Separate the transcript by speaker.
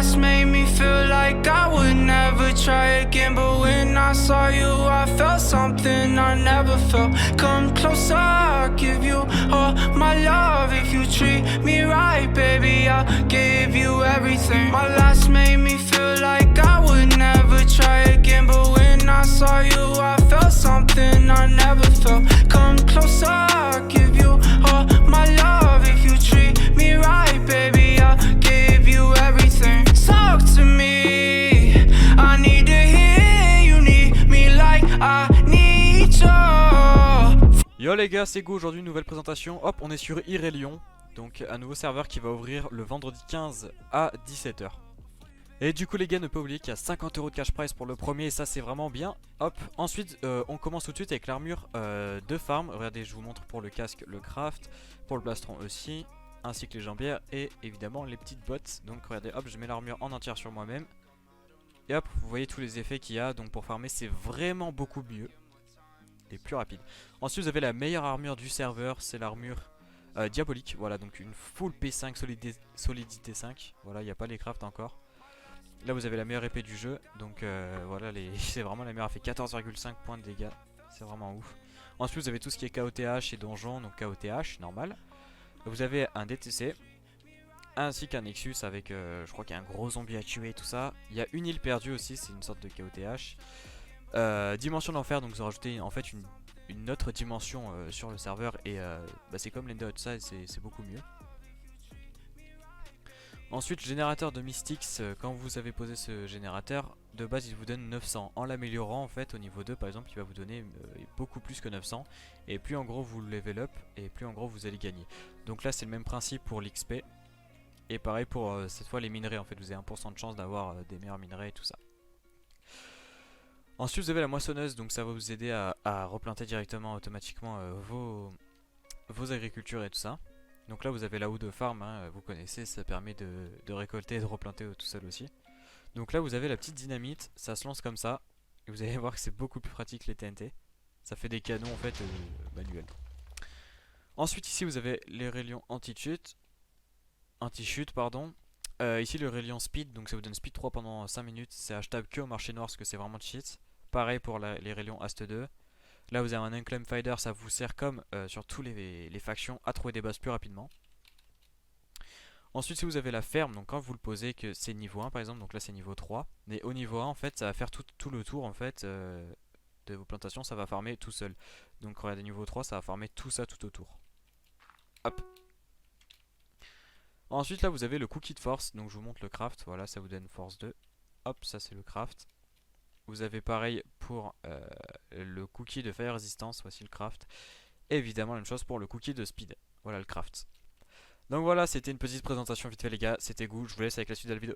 Speaker 1: last made me feel like I would never try again. But when I saw you, I felt something I never felt. Come closer, I'll give you all my love. If you treat me right, baby, I'll give you everything. My last made me feel like I would never try again. But when I saw you, I felt something I never felt. Come closer, I'll give you all my love. If you treat me right, baby, I'll give you everything. Talk to me, I need to hear you need me like I need you.
Speaker 2: Yo les gars, c'est Go, aujourd'hui nouvelle présentation. Hop, on est sur Irélion, donc un nouveau serveur qui va ouvrir le vendredi 15 à 17 h. Et du coup les gars, ne pas oublier qu'il y a 50 € de cash prize pour le premier, et ça c'est vraiment bien. Hop, ensuite on commence tout de suite avec l'armure de farm. Regardez, je vous montre pour le casque, le craft, pour le plastron aussi, ainsi que les jambières et évidemment les petites bottes. Donc regardez, hop, je mets l'armure en entière sur moi-même. Et hop, vous voyez tous les effets qu'il y a, donc pour farmer c'est vraiment beaucoup mieux et plus rapide. Ensuite vous avez la meilleure armure du serveur, c'est l'armure diabolique. Voilà, donc une full P5 solidité 5. Voilà, il n'y a pas les crafts encore. Là vous avez la meilleure épée du jeu, donc voilà, c'est vraiment la meilleure, elle fait 14,5 points de dégâts, c'est vraiment ouf. Ensuite vous avez tout ce qui est KOTH et donjon, donc KOTH normal. Vous avez un DTC, ainsi qu'un Nexus avec, je crois qu'il y a un gros zombie à tuer et tout ça. Il y a une île perdue aussi, c'est une sorte de KOTH. Dimension d'enfer, donc vous rajoutez en fait une autre dimension sur le serveur, et bah, c'est comme l'Ender et tout ça, c'est beaucoup mieux. Ensuite, générateur de Mystics, quand vous avez posé ce générateur, de base il vous donne 900. En l'améliorant en fait au niveau 2 par exemple, il va vous donner beaucoup plus que 900. Et plus en gros vous le level up, et plus en gros vous allez gagner. Donc là c'est le même principe pour l'XP. Et pareil pour cette fois les minerais, en fait vous avez 1% de chance d'avoir des meilleurs minerais et tout ça. Ensuite vous avez la moissonneuse, donc ça va vous aider à replanter directement automatiquement vos agricultures et tout ça. Donc là vous avez la houe de farm, hein, vous connaissez, ça permet de récolter et de replanter tout seul aussi. Donc là vous avez la petite dynamite, ça se lance comme ça, et vous allez voir que c'est beaucoup plus pratique que les TNT. Ça fait des canons en fait manuels. Ensuite ici vous avez les rayons anti-chute, pardon. Ici le rayon speed, donc ça vous donne speed 3 pendant 5 minutes, c'est achetable que au marché noir parce que c'est vraiment cheat. Pareil pour les rayons Ast 2. Là vous avez un Unclaimed Fighter, ça vous sert comme sur tous les factions à trouver des bases plus rapidement. Ensuite si vous avez la ferme, donc quand vous le posez, que c'est niveau 1 par exemple, donc là c'est niveau 3. Mais au niveau 1 en fait ça va faire tout le tour en fait de vos plantations, ça va farmer tout seul. Donc regardez, niveau 3 ça va farmer tout ça tout autour. Hop. Ensuite là vous avez le cookie de force, donc je vous montre le craft, voilà ça vous donne force 2. Hop, ça c'est le craft. Vous avez pareil pour le cookie de fire resistance, voici le craft. Et évidemment la même chose pour le cookie de speed, voilà le craft. Donc voilà, c'était une petite présentation vite fait les gars, c'était Gou, je vous laisse avec la suite de la vidéo.